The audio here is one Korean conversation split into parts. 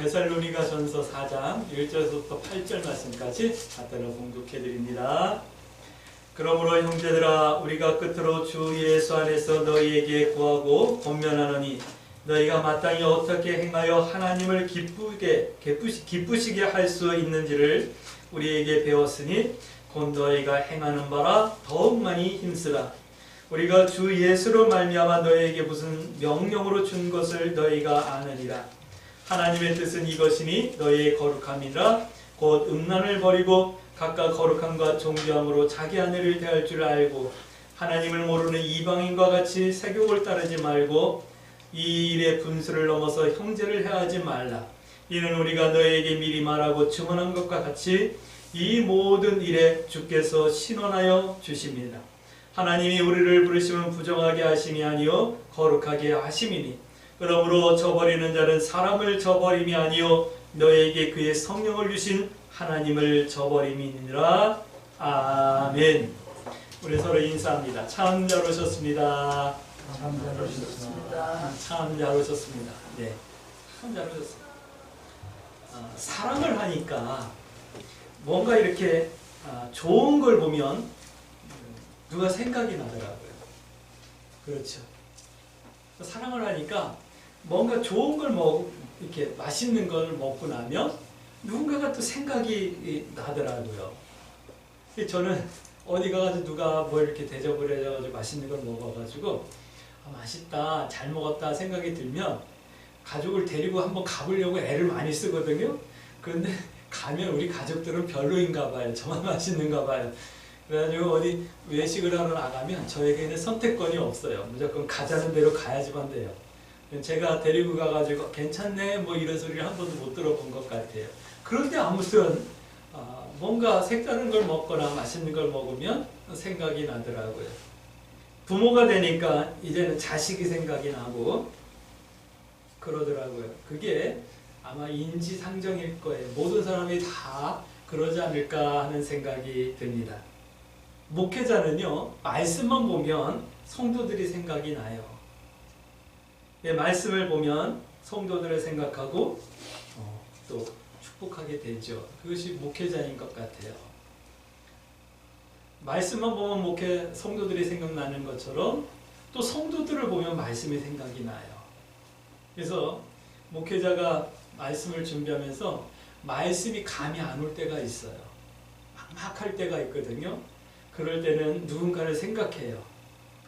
데살로니가전서 4장 1절부터 8절 말씀까지 갖다가 봉독해 드립니다. 그러므로 형제들아 우리가 끝으로 주 예수 안에서 너희에게 구하고 권면하노니 너희가 마땅히 어떻게 행하여 하나님을 기쁘시게 할 수 있는지를 우리에게 배웠으니 곧 너희가 행하는 바라 더욱 많이 힘쓰라. 우리가 주 예수로 말미암아 너희에게 무슨 명령으로 준 것을 너희가 아느니라. 하나님의 뜻은 이것이니 너희의 거룩함이라. 곧 음란을 버리고 각각 거룩함과 존귀함으로 자기 아내를 대할 줄 알고 하나님을 모르는 이방인과 같이 세욕을 따르지 말고 이 일의 분수를 넘어서 형제를 해하지 말라. 이는 우리가 너희에게 미리 말하고 증언한 것과 같이 이 모든 일에 주께서 신원하여 주십니다. 하나님이 우리를 부르시면 부정하게 하심이 아니요 거룩하게 하심이니 그러므로 저버리는 자는 사람을 저버림이 아니요 너희에게 그의 성령을 주신 하나님을 저버림이니라. 아멘. 우리 서로 인사합니다. 참 잘 오셨습니다. 참 잘 오셨습니다. 참 잘 오셨습니다. 네, 참 잘 오셨습니다. 사랑을 하니까 뭔가 이렇게 좋은 걸 보면 누가 생각이 나더라고요. 그렇죠. 사랑을 하니까 뭔가 좋은 걸 이렇게 맛있는 걸 먹고 나면 누군가가 또 생각이 나더라고요. 저는 어디 가서 누가 뭐 이렇게 대접을 해가지고 맛있는 걸 먹어가지고 맛있다, 잘 먹었다 생각이 들면 가족을 데리고 한번 가보려고 애를 많이 쓰거든요. 그런데 가면 우리 가족들은 별로인가 봐요. 저만 맛있는가 봐요. 그래가지고 어디 외식을 하러 나가면 저에게는 선택권이 없어요. 무조건 가자는 대로 가야지만 돼요. 제가 데리고 가가지고 괜찮네 뭐 이런 소리를 한 번도 못 들어본 것 같아요. 그런데 아무튼 뭔가 색다른 걸 먹거나 맛있는 걸 먹으면 생각이 나더라고요. 부모가 되니까 이제는 자식이 생각이 나고 그러더라고요. 그게 아마 인지상정일 거예요. 모든 사람이 다 그러지 않을까 하는 생각이 듭니다. 목회자는요, 말씀만 보면 성도들이 생각이 나요. 네, 말씀을 보면 성도들을 생각하고 또 축복하게 되죠. 그것이 목회자인 것 같아요. 말씀만 보면 성도들이 생각나는 것처럼 또 성도들을 보면 말씀이 생각이 나요. 그래서 목회자가 말씀을 준비하면서 말씀이 감이 안 올 때가 있어요. 막막할 때가 있거든요. 그럴 때는 누군가를 생각해요.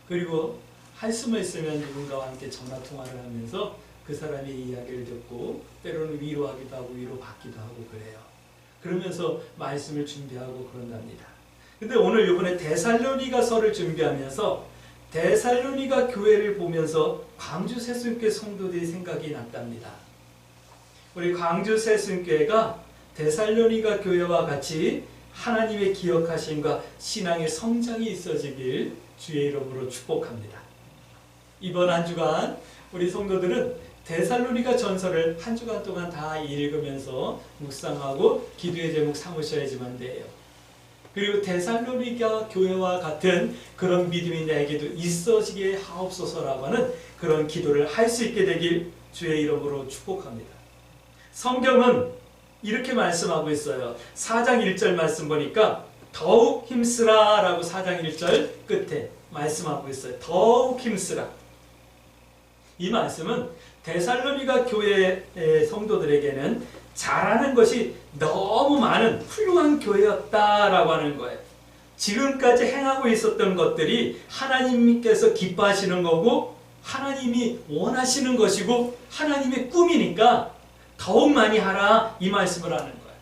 그리고 할 수만 있으면 누군가와 함께 전화통화를 하면서 그 사람의 이야기를 듣고 때로는 위로하기도 하고 위로받기도 하고 그래요. 그러면서 말씀을 준비하고 그런답니다. 근데 오늘 이번에 데살로니가서를 준비하면서 데살로니가 교회를 보면서 광주 새순교회 성도들이 생각이 났답니다. 우리 광주 새순교회가 데살로니가 교회와 같이 하나님의 기억하심과 신앙의 성장이 있어지길 주의 이름으로 축복합니다. 이번 한 주간 우리 성도들은 데살로니가 전서를 한 주간 동안 다 읽으면서 묵상하고 기도의 제목 삼으셔야지만 돼요. 그리고 데살로니가 교회와 같은 그런 믿음이 내게도 있어지게 하옵소서라고 하는 그런 기도를 할 수 있게 되길 주의 이름으로 축복합니다. 성경은 이렇게 말씀하고 있어요. 4장 1절 말씀 보니까 더욱 힘쓰라 라고 4장 1절 끝에 말씀하고 있어요. 더욱 힘쓰라. 이 말씀은 데살로니가 교회의 성도들에게는 잘하는 것이 너무 많은 훌륭한 교회였다라고 하는 거예요. 지금까지 행하고 있었던 것들이 하나님께서 기뻐하시는 거고 하나님이 원하시는 것이고 하나님의 꿈이니까 더욱 많이 하라 이 말씀을 하는 거예요.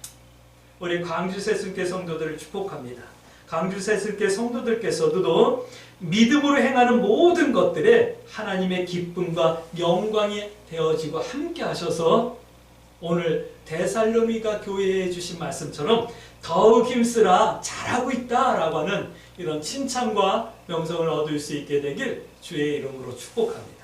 우리 광주 새순교회 성도들을 축복합니다. 광주 새순교회 성도들께서도 믿음으로 행하는 모든 것들에 하나님의 기쁨과 영광이 되어지고 함께 하셔서 오늘 데살로니가 교회에 주신 말씀처럼 더욱 힘쓰라 잘하고 있다라고 하는 이런 칭찬과 명성을 얻을 수 있게 되길 주의 이름으로 축복합니다.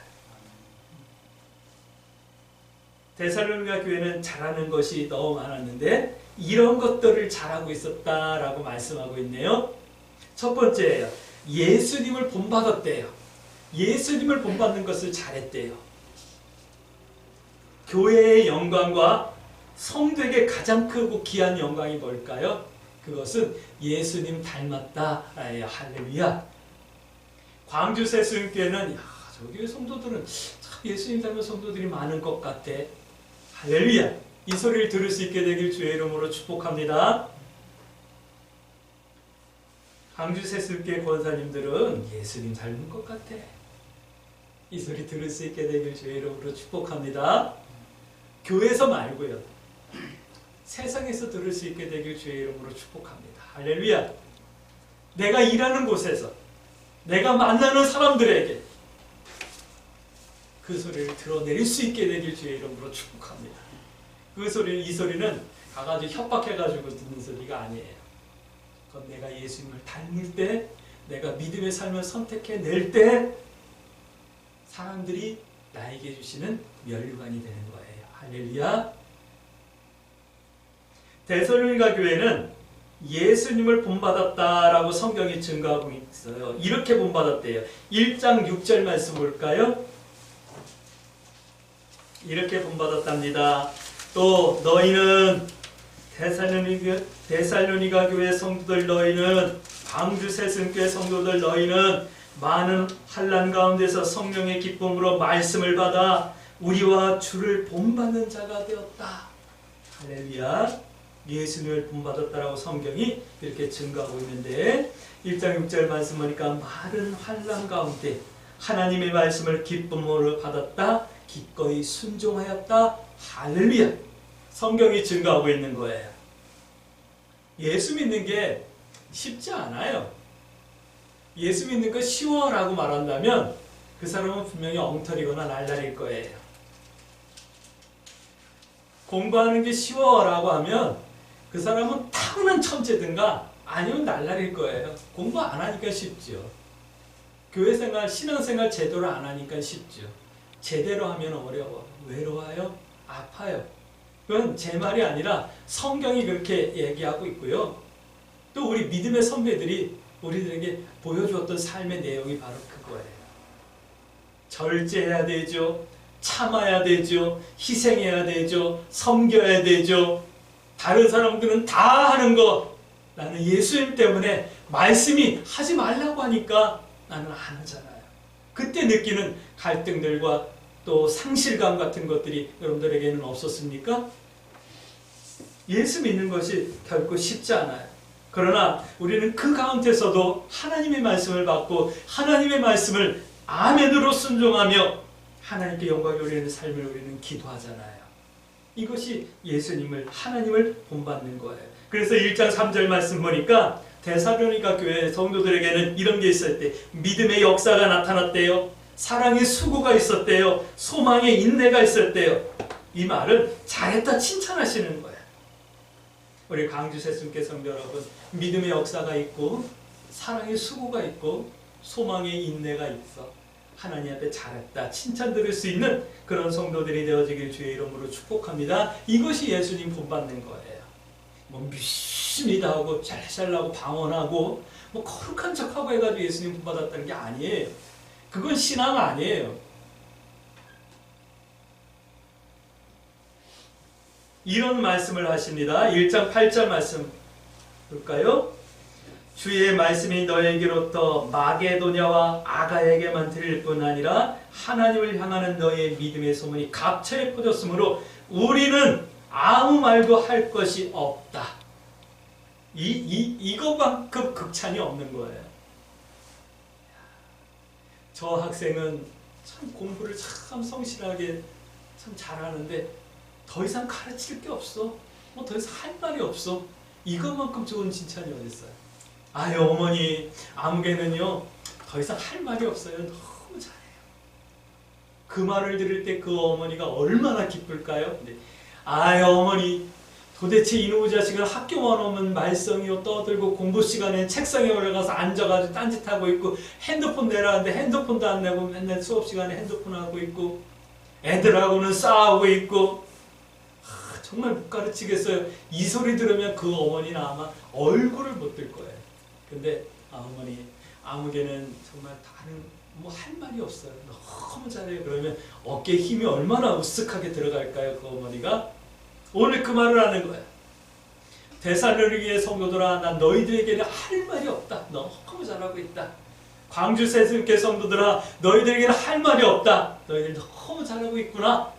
데살로니가 교회는 잘하는 것이 너무 많았는데 이런 것들을 잘하고 있었다라고 말씀하고 있네요. 첫 번째예요. 예수님을 본받았대요. 예수님을 본받는 것을 잘했대요. 교회의 영광과 성도에게 가장 크고 귀한 영광이 뭘까요? 그것은 예수님 닮았다. 할렐루야. 광주 세순교회는 저기 성도들은 참 예수님 닮은 성도들이 많은 것 같아. 할렐루야. 이 소리를 들을 수 있게 되길 주의 이름으로 축복합니다. 광주 세순교회 권사님들은 예수님 닮은 것 같아. 이 소리 들을 수 있게 되길 주의 이름으로 축복합니다. 교회에서 말고요, 세상에서 들을 수 있게 되길 주의 이름으로 축복합니다. 할렐루야. 내가 일하는 곳에서, 내가 만나는 사람들에게 그 소리를 들어내릴 수 있게 되길 주의 이름으로 축복합니다. 이 소리는 가가지고 협박해가지고 듣는 소리가 아니에요. 그건 내가 예수님을 닮을 때, 내가 믿음의 삶을 선택해낼 때 사람들이 나에게 주시는 면류관이 되는 거예요. 할렐루야. 데살로니가 교회는 예수님을 본받았다라고 성경이 증거하고 있어요. 이렇게 본받았대요. 1장 6절 말씀 볼까요? 이렇게 본받았답니다. 또 너희는 데살로니가 교회 성도들, 너희는 광주 세순교회 성도들, 너희는 많은 환난 가운데서 성령의 기쁨으로 말씀을 받아 우리와 주를 본받는 자가 되었다. 할렐루야. 예수님을 본받았다라고 성경이 이렇게 증거하고 있는데, 1장 6절 말씀 보니까 많은 환난 가운데 하나님의 말씀을 기쁨으로 받았다. 기꺼이 순종하였다. 할렐루야. 성경이 증거하고 있는 거예요. 예수 믿는 게 쉽지 않아요. 예수 믿는 거 쉬워라고 말한다면 그 사람은 분명히 엉터리거나 날라릴 거예요. 공부하는 게 쉬워라고 하면 그 사람은 타고난 천재든가 아니면 날라릴 거예요. 공부 안 하니까 쉽죠. 교회생활, 신앙생활 제대로 안 하니까 쉽죠. 제대로 하면 어려워. 외로워요. 아파요. 그건 제 말이 아니라 성경이 그렇게 얘기하고 있고요. 또 우리 믿음의 선배들이 우리들에게 보여주었던 삶의 내용이 바로 그거예요. 절제해야 되죠. 참아야 되죠. 희생해야 되죠. 섬겨야 되죠. 다른 사람들은 다 하는 거, 나는 예수님 때문에 말씀이 하지 말라고 하니까 나는 안 하잖아요. 그때 느끼는 갈등들과 또 상실감 같은 것들이 여러분들에게는 없었습니까? 예수 믿는 것이 결코 쉽지 않아요. 그러나 우리는 그 가운데서도 하나님의 말씀을 받고 하나님의 말씀을 아멘으로 순종하며 하나님께 영광이 올리는 삶을 우리는 기도하잖아요. 이것이 예수님을, 하나님을 본받는 거예요. 그래서 1장 3절 말씀 보니까 데살로니가 교회 성도들에게는 이런 게 있을 때 믿음의 역사가 나타났대요. 사랑의 수고가 있었대요. 소망의 인내가 있었대요. 이 말은 잘했다 칭찬하시는 거예요. 우리 광주 세순교회 성도 여러분, 믿음의 역사가 있고 사랑의 수고가 있고 소망의 인내가 있어 하나님 앞에 잘했다 칭찬 들을 수 있는 그런 성도들이 되어지길 주의 이름으로 축복합니다. 이것이 예수님 본받는 거예요. 뭐 믿습니다 하고 잘살라고 방언하고 뭐 거룩한 척하고 해가지고 예수님 본받았다는 게 아니에요. 그건 신앙 아니에요. 이런 말씀을 하십니다. 1장 8절 말씀 볼까요? 주의 말씀이 너에게로부터 마게도냐와 아가에게만 들릴 뿐 아니라 하나님을 향하는 너의 믿음의 소문이 각처에 퍼졌으므로 우리는 아무 말도 할 것이 없다. 이것만큼 극찬이 없는 거예요. 저 학생은 참 공부를 참 성실하게 참 잘하는데 더 이상 가르칠 게 없어. 뭐 더 이상 할 말이 없어. 이것만큼 좋은 칭찬이 어디 있어요? 아유 어머니 아무개는요 더 이상 할 말이 없어요. 너무 잘해요. 그 말을 들을 때 그 어머니가 얼마나 기쁠까요? 네. 아유 어머니 도대체 이놈의 자식은 학교만 오면 말썽이요 떠들고 공부 시간에 책상에 올라가서 앉아가지고 딴짓하고 있고 핸드폰 내라는데 핸드폰도 안 내고 맨날 수업 시간에 핸드폰 하고 있고 애들하고는 싸우고 있고 정말 못 가르치겠어요. 이 소리 들으면 그 어머니는 아마 얼굴을 못 들 거예요. 근데 어머니 아무개는 정말 다른 뭐 할 말이 없어요. 너무 잘해요. 그러면 어깨에 힘이 얼마나 으쓱하게 들어갈까요? 그 어머니가 오늘 그 말을 하는 거예요. 데살로니가의 성도들아, 난 너희들에게는 할 말이 없다. 너무 잘하고 있다. 광주 세순교회 성도들아, 너희들에게는 할 말이 없다. 너희들 너무 잘하고 있구나.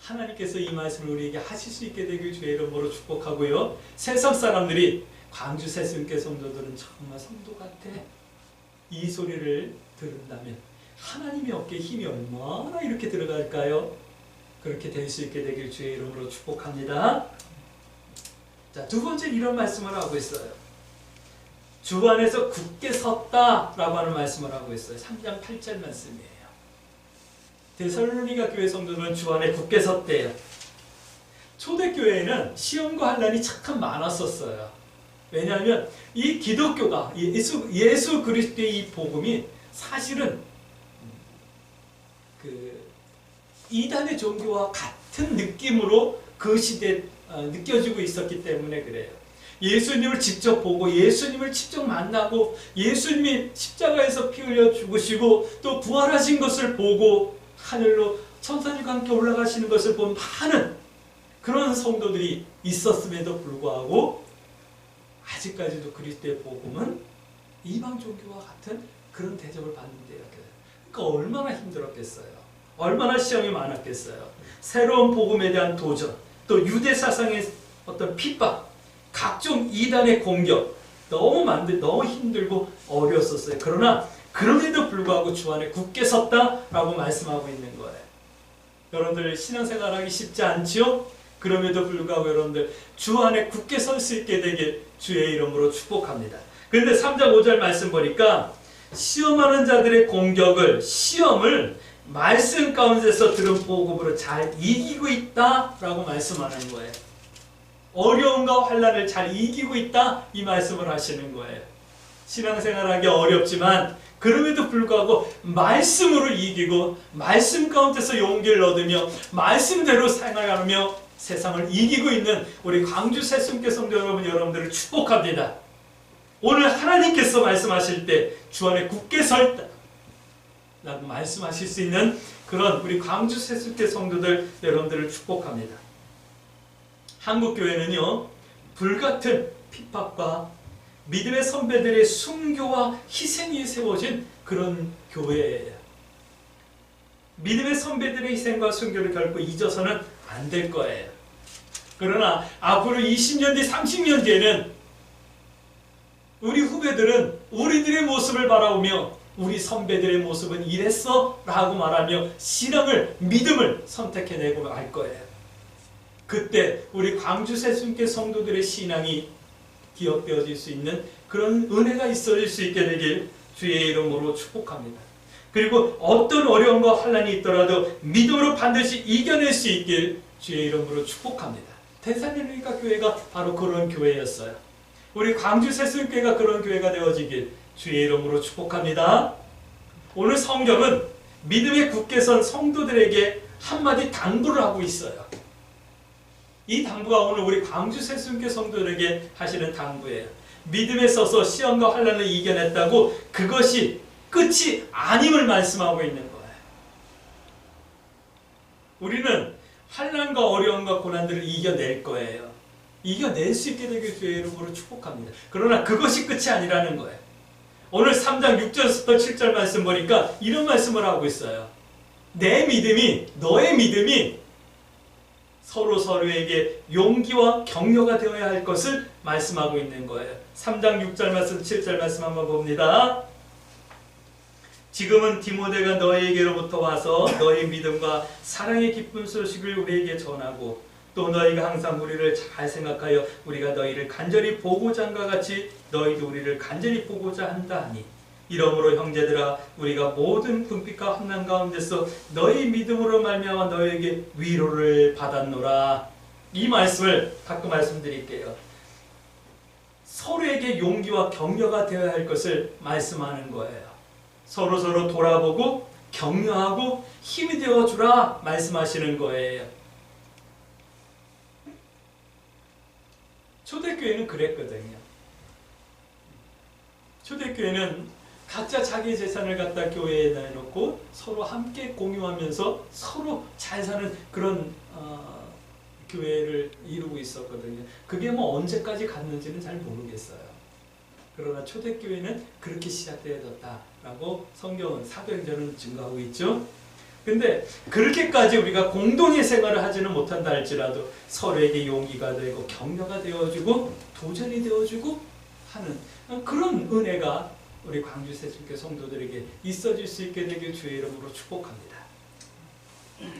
하나님께서 이 말씀을 우리에게 하실 수 있게 되길 주의 이름으로 축복하고요. 세상 사람들이 광주 세순교회 성도들은 정말 성도 같아. 이 소리를 들은다면 하나님의 어깨에 힘이 얼마나 이렇게 들어갈까요? 그렇게 될 수 있게 되길 주의 이름으로 축복합니다. 자, 두 번째 이런 말씀을 하고 있어요. 주 안에서 굳게 섰다라고 하는 말씀을 하고 있어요. 3장 8절 말씀이에요. 데살로니가 교회 성도들은 주 안에 굳게 섰대요. 초대교회에는 시험과 환난이 참 많았었어요. 왜냐하면 이 기독교가 예수 그리스도의 이 복음이 사실은 그 이단의 종교와 같은 느낌으로 그 시대에 느껴지고 있었기 때문에 그래요. 예수님을 직접 보고 예수님을 직접 만나고 예수님이 십자가에서 피 흘려 죽으시고 또 부활하신 것을 보고 하늘로 천사님과 함께 올라가시는 것을 본 많은 그런 성도들이 있었음에도 불구하고 아직까지도 그리스도의 복음은 이방 종교와 같은 그런 대접을 받는데요. 그러니까 얼마나 힘들었겠어요. 얼마나 시험이 많았겠어요. 새로운 복음에 대한 도전, 또 유대 사상의 어떤 핍박, 각종 이단의 공격, 너무 힘들고 어려웠었어요. 그러나 그럼에도 불구하고 주 안에 굳게 섰다라고 말씀하고 있는 거예요. 여러분들 신앙생활하기 쉽지 않지요? 그럼에도 불구하고 여러분들 주 안에 굳게 설 수 있게 되길 주의 이름으로 축복합니다. 그런데 3장 5절 말씀 보니까 시험하는 자들의 공격을, 시험을 말씀 가운데서 들은 복음으로 잘 이기고 있다라고 말씀하는 거예요. 어려움과 환난을 잘 이기고 있다 이 말씀을 하시는 거예요. 신앙생활하기 어렵지만 그럼에도 불구하고 말씀으로 이기고 말씀 가운데서 용기를 얻으며 말씀대로 생활하며 세상을 이기고 있는 우리 광주 새순교 성도 여러분들을 축복합니다. 오늘 하나님께서 말씀하실 때 주 안에 굳게 설다 라고 말씀하실 수 있는 그런 우리 광주 새순교 성도들 여러분들을 축복합니다. 한국교회는요, 불같은 핍박과 믿음의 선배들의 순교와 희생이 세워진 그런 교회예요. 믿음의 선배들의 희생과 순교를 결코 잊어서는 안 될 거예요. 그러나 앞으로 20년 뒤, 30년 뒤에는 우리 후배들은 우리들의 모습을 바라보며 우리 선배들의 모습은 이랬어 라고 말하며 신앙을, 믿음을 선택해내고 말 거예요. 그때 우리 광주 새순교 성도들의 신앙이 기억되어질 수 있는 그런 은혜가 있어질 수 있게 되길 주의 이름으로 축복합니다. 그리고 어떤 어려움과 환난이 있더라도 믿음으로 반드시 이겨낼 수 있길 주의 이름으로 축복합니다. 데살로니가 교회가 바로 그런 교회였어요. 우리 광주 새순교회가 그런 교회가 되어지길 주의 이름으로 축복합니다. 오늘 성경은 믿음에 굳게 선 성도들에게 한마디 당부를 하고 있어요. 이 당부가 오늘 우리 광주 새순교 성도들에게 하시는 당부예요. 믿음에 서서 시험과 환난을 이겨냈다고 그것이 끝이 아님을 말씀하고 있는 거예요. 우리는 환난과 어려움과 고난들을 이겨낼 거예요. 이겨낼 수 있게 되길 주의 이름으로 축복합니다. 그러나 그것이 끝이 아니라는 거예요. 오늘 3장 6절부터 7절 말씀 보니까 이런 말씀을 하고 있어요. 내 믿음이, 너의 믿음이 서로 서로에게 용기와 격려가 되어야 할 것을 말씀하고 있는 거예요. 3장 6절 말씀, 7절 말씀 한번 봅니다. 지금은 디모데가 너희에게로부터 와서 너희 믿음과 사랑의 기쁜 소식을 우리에게 전하고 또 너희가 항상 우리를 잘 생각하여 우리가 너희를 간절히 보고자 한과 같이 너희도 우리를 간절히 보고자 한다 하니 이러므로 형제들아 우리가 모든 궁핍과 환난 가운데서 너희 믿음으로 말미암아 너희에게 위로를 받았노라. 이 말씀을 가끔 말씀드릴게요. 서로에게 용기와 격려가 되어야 할 것을 말씀하는 거예요. 서로 돌아보고 격려하고 힘이 되어주라 말씀하시는 거예요. 초대교회는 그랬거든요. 초대교회는 각자 자기 재산을 갖다 교회에 내놓고 서로 함께 공유하면서 서로 잘 사는 그런 교회를 이루고 있었거든요. 그게 뭐 언제까지 갔는지는 잘 모르겠어요. 그러나 초대교회는 그렇게 시작되어졌다라고 성경은 사도행전은 증거하고 있죠. 근데 그렇게까지 우리가 공동의 생활을 하지는 못한다 할지라도 서로에게 용기가 되고 격려가 되어주고 도전이 되어주고 하는 그런 은혜가 우리 광주 새순교 성도들에게 있어질 수 있게 되길 주의 이름으로 축복합니다. 참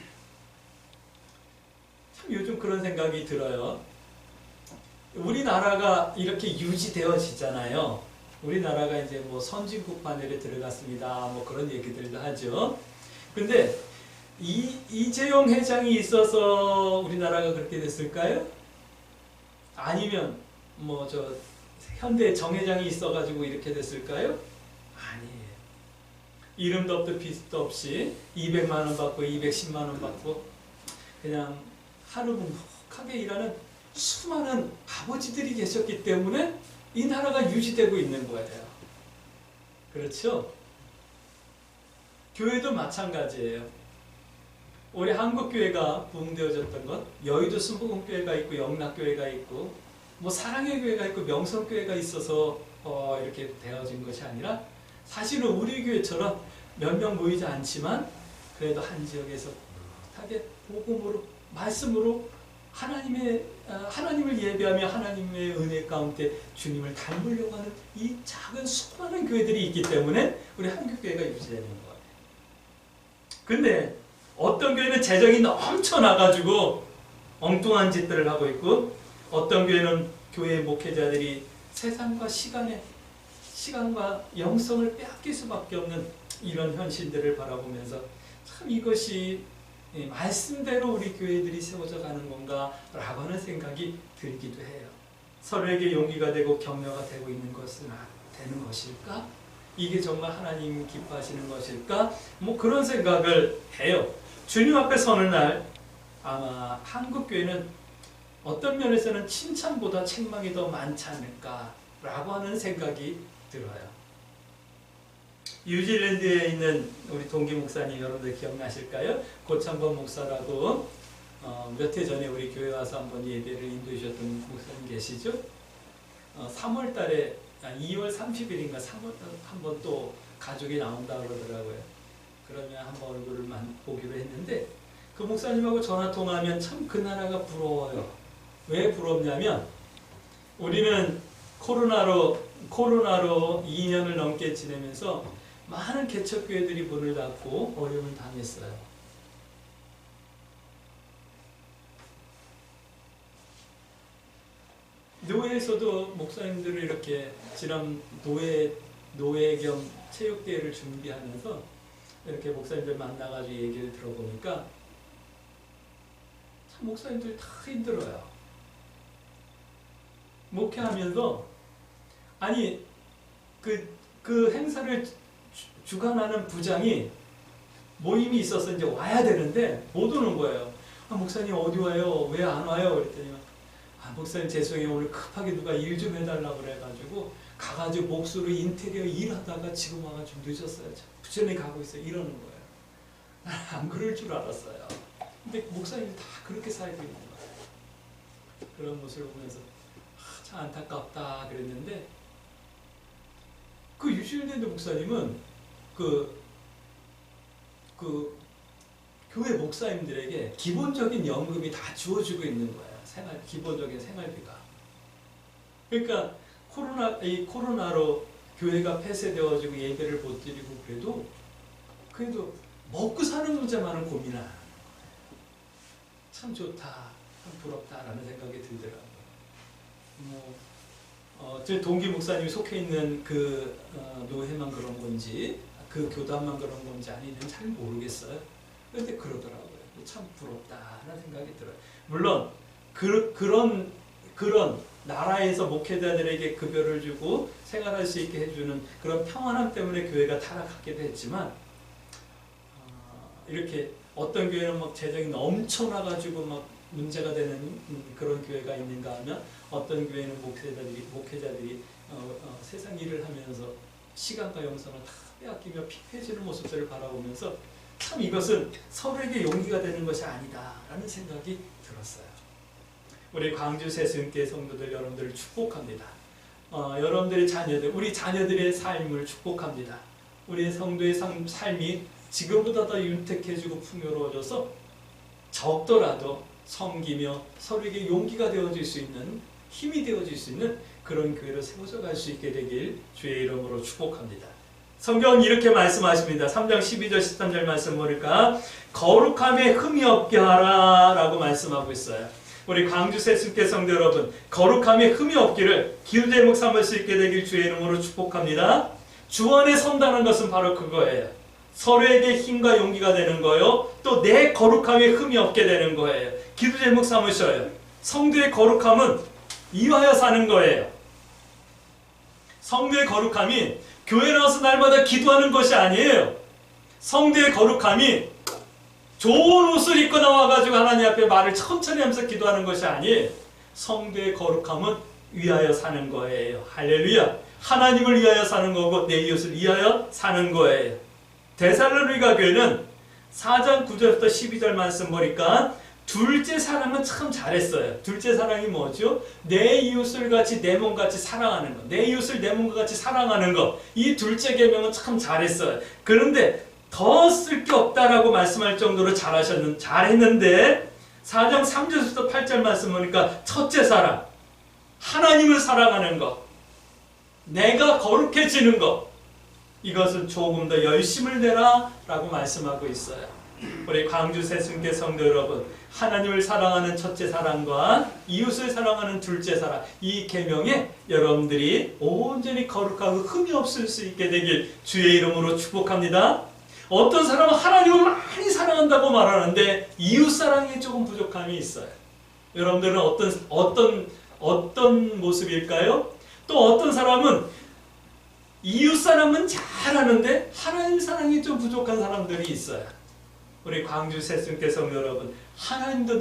요즘 그런 생각이 들어요. 우리나라가 이렇게 유지되어지잖아요. 우리나라가 이제 뭐 선진국 반열에 들어갔습니다. 뭐 그런 얘기들도 하죠. 근데 이재용 회장이 있어서 우리나라가 그렇게 됐을까요? 아니면 뭐 저 현대 정 회장이 있어가지고 이렇게 됐을까요? 아니에요. 이름도 없도 비슷도 없이 200만 원 받고 210만 원 받고 그냥 하루 묵묵하게 일하는 수많은 아버지들이 계셨기 때문에 이 나라가 유지되고 있는 거예요. 그렇죠? 교회도 마찬가지예요. 우리 한국교회가 부흥되어졌던 것, 여의도 순복음교회가 있고 영락교회가 있고 뭐 사랑의 교회가 있고 명성교회가 있어서 이렇게 되어진 것이 아니라 사실은 우리 교회처럼 몇 명 모이지 않지만 그래도 한 지역에서 하게 복음으로 말씀으로 하나님을 예배하며 하나님의 은혜 가운데 주님을 닮으려고 하는 이 작은 수많은 교회들이 있기 때문에 우리 한국교회가 유지되는 거예요. 근데 어떤 교회는 재정이 넘쳐나가지고 엉뚱한 짓들을 하고 있고 어떤 교회는 교회 목회자들이 세상과 시간과 영성을 빼앗길 수밖에 없는 이런 현실들을 바라보면서 참 이것이 말씀대로 우리 교회들이 세워져 가는 건가 라고 하는 생각이 들기도 해요. 서로에게 용기가 되고 격려가 되고 있는 것은 되는 것일까? 이게 정말 하나님 기뻐하시는 것일까? 뭐 그런 생각을 해요. 주님 앞에 서는 날 아마 한국교회는 어떤 면에서는 칭찬보다 책망이 더 많지 않을까라고 하는 생각이 들어요. 뉴질랜드에 있는 우리 동기 목사님 여러분들 기억나실까요? 고창범 목사라고 몇 해 전에 우리 교회 와서 한번 예배를 인도해 주셨던 목사님 계시죠? 3월 달에 2월 30일인가 3월 한번 또 가족이 나온다 그러더라고요. 그러면 한번 얼굴을 보기로 했는데 그 목사님하고 전화 통화하면 참 그 나라가 부러워요. 왜 부럽냐면 우리는 코로나로 2년을 넘게 지내면서 많은 개척교회들이 문을 닫고 어려움을 당했어요. 노회에서도 목사님들을 이렇게 지난 노회 겸 체육대회를 준비하면서 이렇게 목사님들 만나가지고 얘기를 들어보니까 참 목사님들 다 힘들어요. 목회하면서 아니 그 행사를 주관하는 부장이 모임이 있어서 이제 와야 되는데 못 오는 거예요. 아, 목사님 어디 와요? 왜 안 와요? 그랬더니 목사님 죄송해요. 오늘 급하게 누가 일 좀 해달라고 그래가지고 가가지고 목수로 인테리어 일하다가 지금 와가지고 늦었어요. 부천에 가고 있어요. 이러는 거예요. 난 안 그럴 줄 알았어요. 근데 목사님이 다 그렇게 살고 있는 거예요. 그런 모습을 보면서 참 안타깝다 그랬는데 그 뉴질랜드 목사님은 그 교회 목사님들에게 기본적인 연금이 다 주어지고 있는 거예요. 기본적인 생활비가. 그러니까 코로나로 교회가 폐쇄되어지고 예배를 못 드리고 그래도 먹고 사는 문제만은 고민하는 거예요. 참 좋다, 참 부럽다라는 생각이 들더라고요. 제 동기 목사님이 속해 있는 그 노회만 그런 건지 그 교단만 그런 건지 아니면 잘 모르겠어요. 그런데 그러더라고요. 참 부럽다라는 생각이 들어요. 물론 그런 나라에서 목회자들에게 급여를 주고 생활할 수 있게 해주는 그런 평안함 때문에 교회가 타락하기도 했지만 이렇게 어떤 교회는 막 재정이 넘쳐나가지고 막 문제가 되는 그런 교회가 있는가 하면 어떤 교회는 목회자들이 세상 일을 하면서 시간과 영성을 다 빼앗기며 피폐해지는 모습들을 바라보면서 참 이것은 서로에게 용기가 되는 것이 아니다라는 생각이 들었어요. 우리 광주 새순교회 성도들 여러분들을 축복합니다. 여러분들의 자녀들, 우리 자녀들의 삶을 축복합니다. 우리 성도의 삶이 지금보다 더 윤택해지고 풍요로워져서 적더라도 섬기며 서로에게 용기가 되어줄 수 있는, 힘이 되어줄 수 있는 그런 교회로 세워져 갈 수 있게 되길 주의 이름으로 축복합니다. 성경은 이렇게 말씀하십니다. 3장 12절 13절 말씀 보니까 거룩함에 흠이 없게 하라 라고 말씀하고 있어요. 우리 광주 새순교회 성도 여러분, 거룩함에 흠이 없기를 기도제목 삼을 수 있게 되길 주의 이름으로 축복합니다. 주 안에 선다는 것은 바로 그거예요. 서로에게 힘과 용기가 되는 거요. 또 내 거룩함에 흠이 없게 되는 거예요. 기도제목 삼으셔요. 성도의 거룩함은 이하여 사는 거예요. 성도의 거룩함이 교회 나와서 날마다 기도하는 것이 아니에요. 성도의 거룩함이 좋은 옷을 입고 나와가지고 하나님 앞에 말을 천천히 하면서 기도하는 것이 아니에요. 성도의 거룩함은 위하여 사는 거예요. 할렐루야. 하나님을 위하여 사는 거고 내 이웃을 위하여 사는 거예요. 데살로니가 교회는 4장 9절부터 12절 말씀 보니까 둘째 사랑은 참 잘했어요. 둘째 사랑이 뭐죠? 내 이웃을 같이 내 몸같이 사랑하는 것. 내 이웃을 내 몸과 같이 사랑하는 것. 이 둘째 계명은 참 잘했어요. 그런데 더 쓸 게 없다라고 말씀할 정도로 잘했는데 4장 3절부터 8절 말씀 보니까 첫째 사랑, 하나님을 사랑하는 것, 내가 거룩해지는 것, 이것은 조금 더 열심을 내라 라고 말씀하고 있어요. 우리 광주 새순교회 성도 여러분, 하나님을 사랑하는 첫째 사랑과 이웃을 사랑하는 둘째 사랑, 이 계명에 여러분들이 온전히 거룩하고 흠이 없을 수 있게 되길 주의 이름으로 축복합니다. 어떤 사람은 하나님을 많이 사랑한다고 말하는데 이웃 사랑에 조금 부족함이 있어요. 여러분들은 어떤 모습일까요? 또 어떤 사람은 이웃 사랑은 잘하는데 하나님 사랑이 좀 부족한 사람들이 있어요. 우리 광주 새순교회 성도 여러분, 하나님도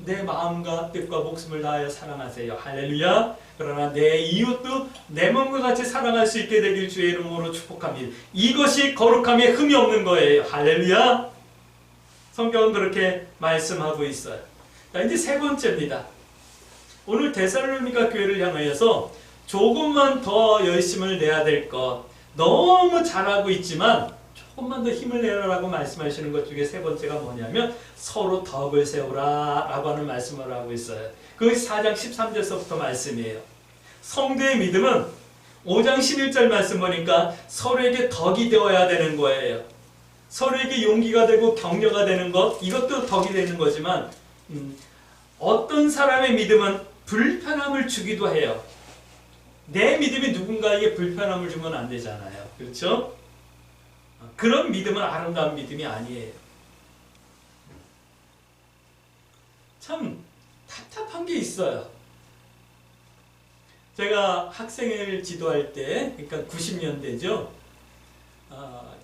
내 마음과 뜻과 목숨을 다하여 사랑하세요. 할렐루야. 그러나 내 이웃도 내 몸과 같이 사랑할 수 있게 되길 주의 이름으로 축복합니다. 이것이 거룩함에 흠이 없는 거예요. 할렐루야. 성경은 그렇게 말씀하고 있어요. 자, 이제 세 번째입니다. 오늘 데살로니가 교회를 향하여서 조금만 더 열심을 내야 될 것, 너무 잘하고 있지만 조금만 더 힘을 내라라고 말씀하시는 것 중에 세 번째가 뭐냐면 서로 덕을 세우라 라고 하는 말씀을 하고 있어요. 그것이 4장 13절서부터 말씀이에요. 성도의 믿음은 5장 11절 말씀 보니까 서로에게 덕이 되어야 되는 거예요. 서로에게 용기가 되고 격려가 되는 것, 이것도 덕이 되는 거지만 어떤 사람의 믿음은 불편함을 주기도 해요. 내 믿음이 누군가에게 불편함을 주면 안 되잖아요. 그렇죠? 그런 믿음은 아름다운 믿음이 아니에요. 참 답답한 게 있어요. 제가 학생을 지도할 때, 그러니까 90년대죠.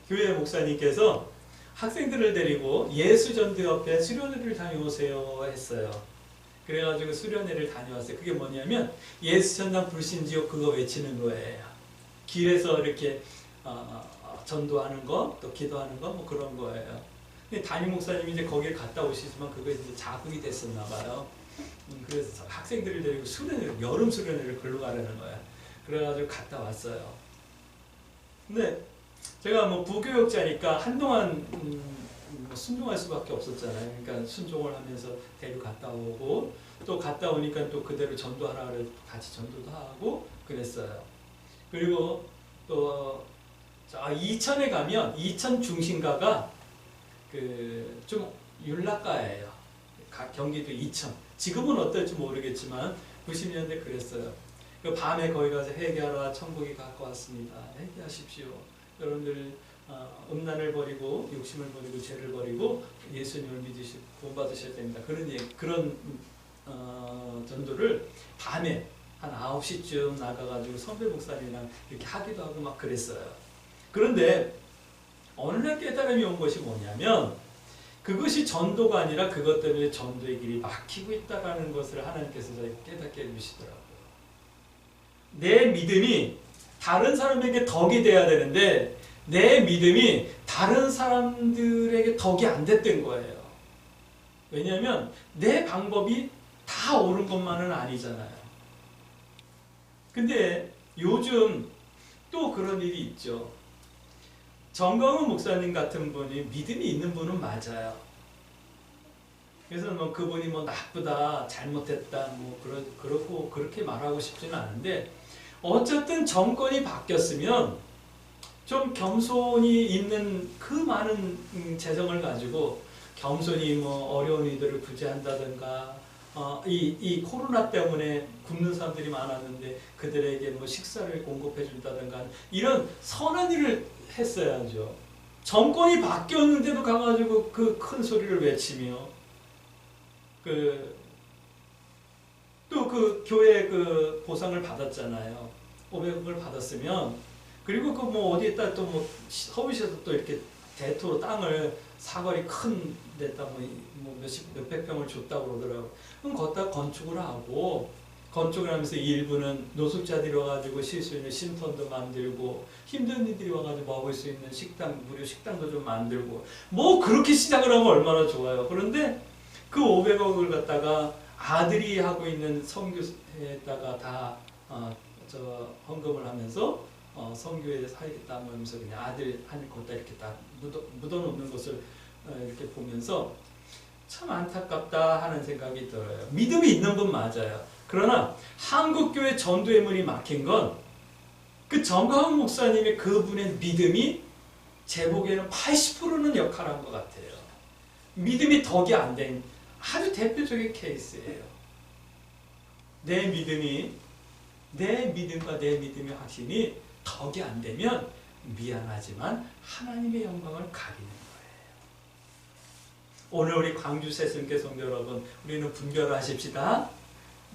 교회 목사님께서 학생들을 데리고 예수전도 옆에 수련회를 다녀오세요 했어요. 그래가지고 수련회를 다녀왔어요. 그게 뭐냐면 예수전당 불신지옥 그거 외치는 거예요. 길에서 이렇게 전도하는 거, 또 기도하는 거, 뭐 그런 거예요. 근데 담임 목사님이 이제 거기에 갔다 오시지만 그거 이제 자극이 됐었나 봐요. 그래서 학생들을 데리고 수련회를, 여름 수련회를 글로 가려는 거예요. 그래가지고 갔다 왔어요. 근데 제가 뭐 부교육자니까 한동안 순종할 수밖에 없었잖아요. 그러니까 순종을 하면서 데려갔다 오고 또 갔다 오니까 또 그대로 전도하라 그래서 같이 전도도 하고 그랬어요. 그리고 또 이천에 가면 이천 중심가가 좀 율락가예요. 경기도 이천. 지금은 어떨지 모르겠지만 90년대 그랬어요. 그 밤에 거기 가서 회개하라, 천국이 가까웠습니다. 회개하십시오. 여러분들 음란을 버리고 욕심을 버리고 죄를 버리고 예수님을 믿으시고 구원받으셔야 됩니다. 그런 전도를 밤에 한 9시쯤 나가가지고 선배 목사님이랑 이렇게 하기도 하고 막 그랬어요. 그런데 어느 날 깨달음이 온 것이 뭐냐면 그것이 전도가 아니라 그것 때문에 전도의 길이 막히고 있다는 것을 하나님께서 깨닫게 해주시더라고요. 내 믿음이 다른 사람에게 덕이 돼야 되는데 내 믿음이 다른 사람들에게 덕이 안 됐던 거예요. 왜냐하면 내 방법이 다 다 옳은 것만은 아니잖아요. 근데 요즘 또 그런 일이 있죠. 정광훈 목사님 같은 분이 믿음이 있는 분은 맞아요. 그래서 뭐 그분이 뭐 나쁘다, 잘못했다, 뭐 그렇고 그렇게 말하고 싶지는 않은데, 어쨌든 정권이 바뀌었으면 좀 겸손이 있는 그 많은 재정을 가지고 겸손히 뭐 어려운 이들을 구제한다든가, 이 코로나 때문에 굶는 사람들이 많았는데 그들에게 뭐 식사를 공급해 준다든가 이런 선한 일을 했어야죠. 정권이 바뀌었는데도 가가지고 그 큰 소리를 외치며 또 그 교회 그 보상을 받았잖아요. 500억을 받았으면, 그리고 그 뭐 어디에다 또 뭐 서울시에서 또 이렇게 대토로 땅을 사거리 큰 데다 뭐 몇백 평을 줬다고 그러더라고. 그럼 거기다 건축을 하고, 건축을 하면서 일부는 노숙자들이 와가지고 쉴 수 있는 쉼터도 만들고, 힘든 이들이 와가지고 먹을 수 있는 식당, 무료 식당도 좀 만들고, 뭐 그렇게 시작을 하면 얼마나 좋아요. 그런데 그 500억을 갖다가 아들이 하고 있는 선교에다가 다 헌금을 하면서 선교에 살겠다 하면서 그냥 아들 한 곳다 이렇게 다 묻어놓는 것을 이렇게 보면서 참 안타깝다 하는 생각이 들어요. 믿음이 있는 분 맞아요. 그러나 한국교회 전도의 문이 막힌 건 그 정광훈 목사님의 그분의 믿음이 제 보기에는 80%는 역할한 것 같아요. 믿음이 덕이 안 된 아주 대표적인 케이스예요. 내 믿음과 내 믿음의 확신이 덕이 안 되면 미안하지만 하나님의 영광을 가리는 거예요. 오늘 우리 광주 새순교 성도 여러분, 우리는 분별하십시다.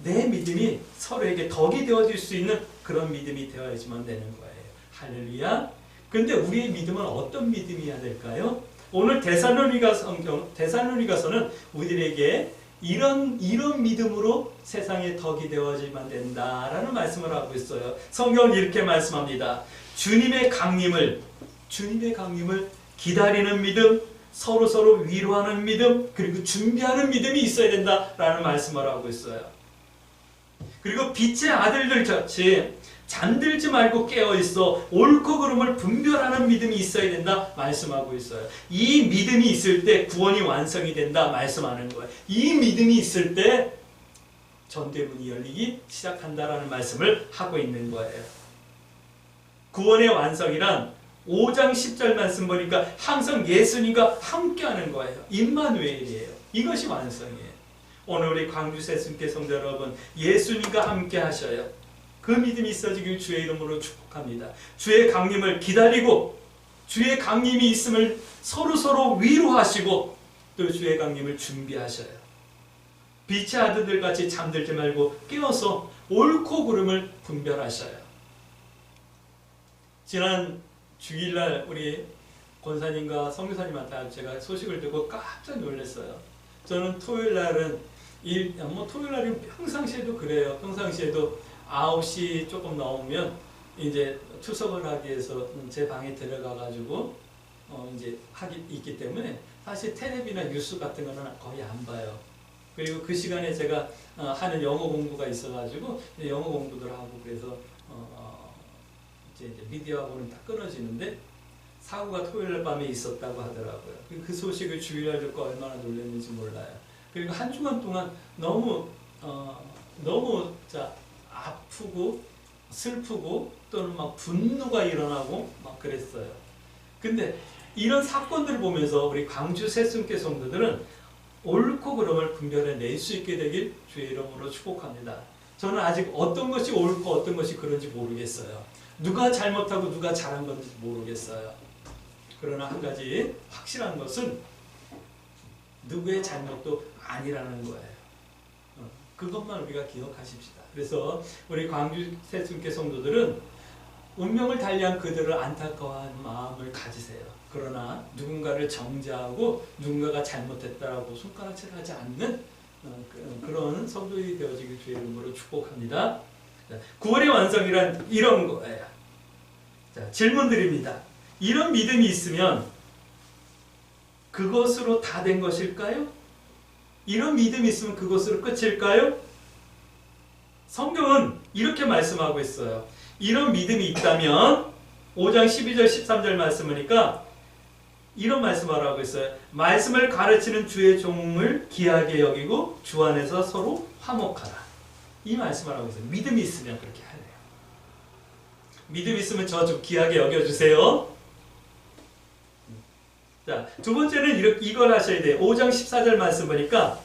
내 믿음이 서로에게 덕이 되어질 수 있는 그런 믿음이 되어야지만 되는 거예요. 할렐루야. 근데 우리의 믿음은 어떤 믿음이어야 될까요? 오늘 데살로니가서는 우리들에게 이런 기름으로 세상에 덕이 되어지만 된다라는 말씀을 하고 있어요. 성경은 이렇게 말씀합니다. 주님의 강림을 기다리는 믿음, 서로 위로하는 믿음, 그리고 준비하는 믿음이 있어야 된다라는 말씀을 하고 있어요. 그리고 빛의 아들들 같이 잠들지 말고 깨어있어 옳고 그름을 분별하는 믿음이 있어야 된다 말씀하고 있어요. 이 믿음이 있을 때 구원이 완성이 된다 말씀하는 거예요. 이 믿음이 있을 때 전도의 문이 열리기 시작한다라는 말씀을 하고 있는 거예요. 구원의 완성이란 5장 10절 말씀 보니까 항상 예수님과 함께하는 거예요. 임마누엘이에요. 이것이 완성이에요. 오늘 우리 광주 새순교 성도 여러분, 예수님과 함께 하셔요. 그 믿음이 있어지길 주의 이름으로 축복합니다. 주의 강림을 기다리고 주의 강림이 있음을 서로 위로하시고 또 주의 강림을 준비하셔요. 빛의 아들들 같이 잠들지 말고 깨어서 옳고 그름을 분별하셔요. 지난 주일날 우리 권사님과 선교사님한테 제가 소식을 듣고 깜짝 놀랐어요. 저는 토요일날은 토요일날이 평상시에도 그래요. 평상시에도 9시 조금 넘으면 이제 투석을 하기 위해서 제 방에 들어가가지고 이제 있기 때문에 사실 텔레비나 뉴스 같은 거는 거의 안 봐요. 그리고 그 시간에 제가 하는 영어 공부가 있어가지고 영어 공부들 하고 그래서 이제 미디어하고는 다 끊어지는데 사고가 토요일 밤에 있었다고 하더라고요. 그 소식을 주일날 듣고 얼마나 놀랐는지 몰라요. 그리고 한 주간 동안 너무 아프고 슬프고 또는 막 분노가 일어나고 막 그랬어요. 근데 이런 사건들을 보면서 우리 광주 새순교 성도들은 옳고 그름을 분별해낼 수 있게 되길 주의 이름으로 축복합니다. 저는 아직 어떤 것이 옳고 어떤 것이 그런지 모르겠어요. 누가 잘못하고 누가 잘한 건지 모르겠어요. 그러나 한 가지 확실한 것은 누구의 잘못도 아니라는 거예요. 그것만 우리가 기억하십시다. 그래서 우리 광주 새순교 성도들은 운명을 달리한 그들을 안타까워하는 마음을 가지세요. 그러나 누군가를 정죄하고 누군가가 잘못했다라고 손가락질하지 않는 그런 성도들이 되어지길 주의 이름으로 축복합니다. 구원의 완성이란 이런 거예요. 자, 질문 드립니다. 이런 믿음이 있으면 그것으로 다 된 것일까요? 이런 믿음이 있으면 그것으로 끝일까요? 성경은 이렇게 말씀하고 있어요. 이런 믿음이 있다면 5장 12절 13절 말씀이니까 이런 말씀을 하고 있어요. 말씀을 가르치는 주의 종을 귀하게 여기고 주 안에서 서로 화목하라. 이 말씀을 하고 있어요. 믿음이 있으면 그렇게 하래요. 믿음이 있으면 저 좀 귀하게 여겨주세요. 자, 두 번째는 이걸 하셔야 돼요. 5장 14절 말씀 보니까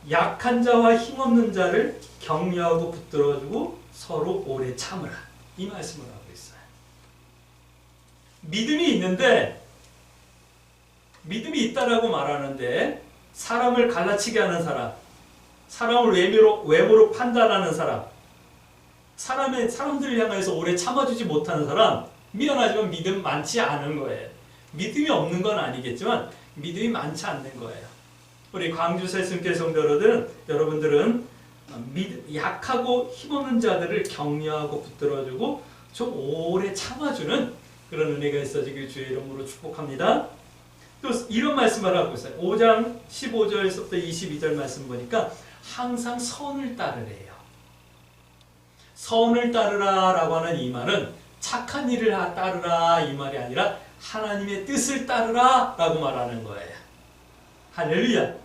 약한 자와 힘없는 자를 격려하고 붙들어주고 서로 오래 참으라. 이 말씀을 하고 있어요. 믿음이 있는데 믿음이 있다라고 말하는데 사람을 갈라치게 하는 사람, 사람을 외모로 판단하는 사람, 사람들을 향해서 오래 참아주지 못하는 사람, 미안하지만 믿음 많지 않은 거예요. 믿음이 없는 건 아니겠지만 믿음이 많지 않는 거예요. 우리 광주 새순교 여러분들은 약하고 힘없는 자들을 격려하고 붙들어주고 좀 오래 참아주는 그런 은혜가 있어지길 주의 이름으로 축복합니다. 또 이런 말씀을 하고 있어요. 5장 15절에서부터 22절 말씀 보니까 항상 선을 따르래요. 선을 따르라 라고 하는 이 말은 착한 일을 따르라 이 말이 아니라 하나님의 뜻을 따르라 라고 말하는 거예요. 할렐루야.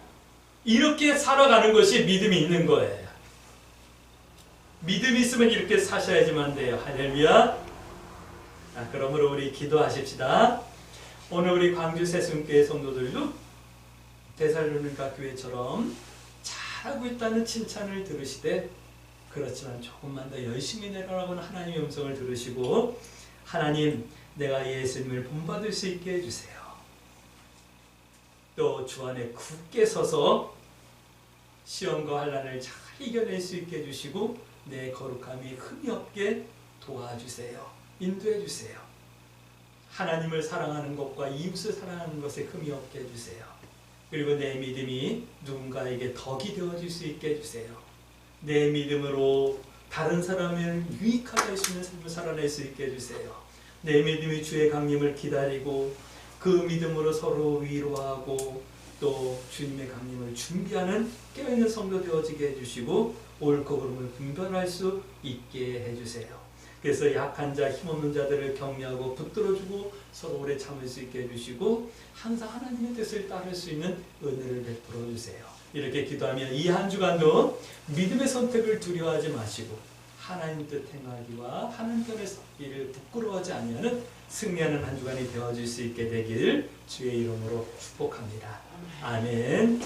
이렇게 살아가는 것이 믿음이 있는 거예요. 믿음이 있으면 이렇게 사셔야지만 돼요. 할렐루야. 자, 그러므로 우리 기도하십시다. 오늘 우리 광주 새순교회 성도들도 데살로니가 교회처럼 잘하고 있다는 칭찬을 들으시되 그렇지만 조금만 더 열심히 내려가는 하나님의 음성을 들으시고 하나님 내가 예수님을 본받을 수 있게 해주세요. 또 주 안에 굳게 서서 시험과 환난을 잘 이겨낼 수 있게 해주시고 내 거룩함이 흠이 없게 도와주세요. 인도해 주세요. 하나님을 사랑하는 것과 이웃을 사랑하는 것에 흠이 없게 해주세요. 그리고 내 믿음이 누군가에게 덕이 되어질 수 있게 해주세요. 내 믿음으로 다른 사람을 유익하게 할 수 있는 삶을 살아낼 수 있게 해주세요. 내 믿음이 주의 강림을 기다리고 그 믿음으로 서로 위로하고 또 주님의 강림을 준비하는 깨어있는 성도 되어지게 해주시고 옳고 그름을 분별할 수 있게 해주세요. 그래서 약한 자, 힘없는 자들을 격려하고 붙들어주고 서로 오래 참을 수 있게 해주시고 항상 하나님의 뜻을 따를 수 있는 은혜를 베풀어 주세요. 이렇게 기도하며 이 한 주간도 믿음의 선택을 두려워하지 마시고 하나님 뜻 행하기와 하나님 편에 서기를 부끄러워하지 아니하는 승리하는 한 주간이 되어질 수 있게 되길 주의 이름으로 축복합니다. 아멘.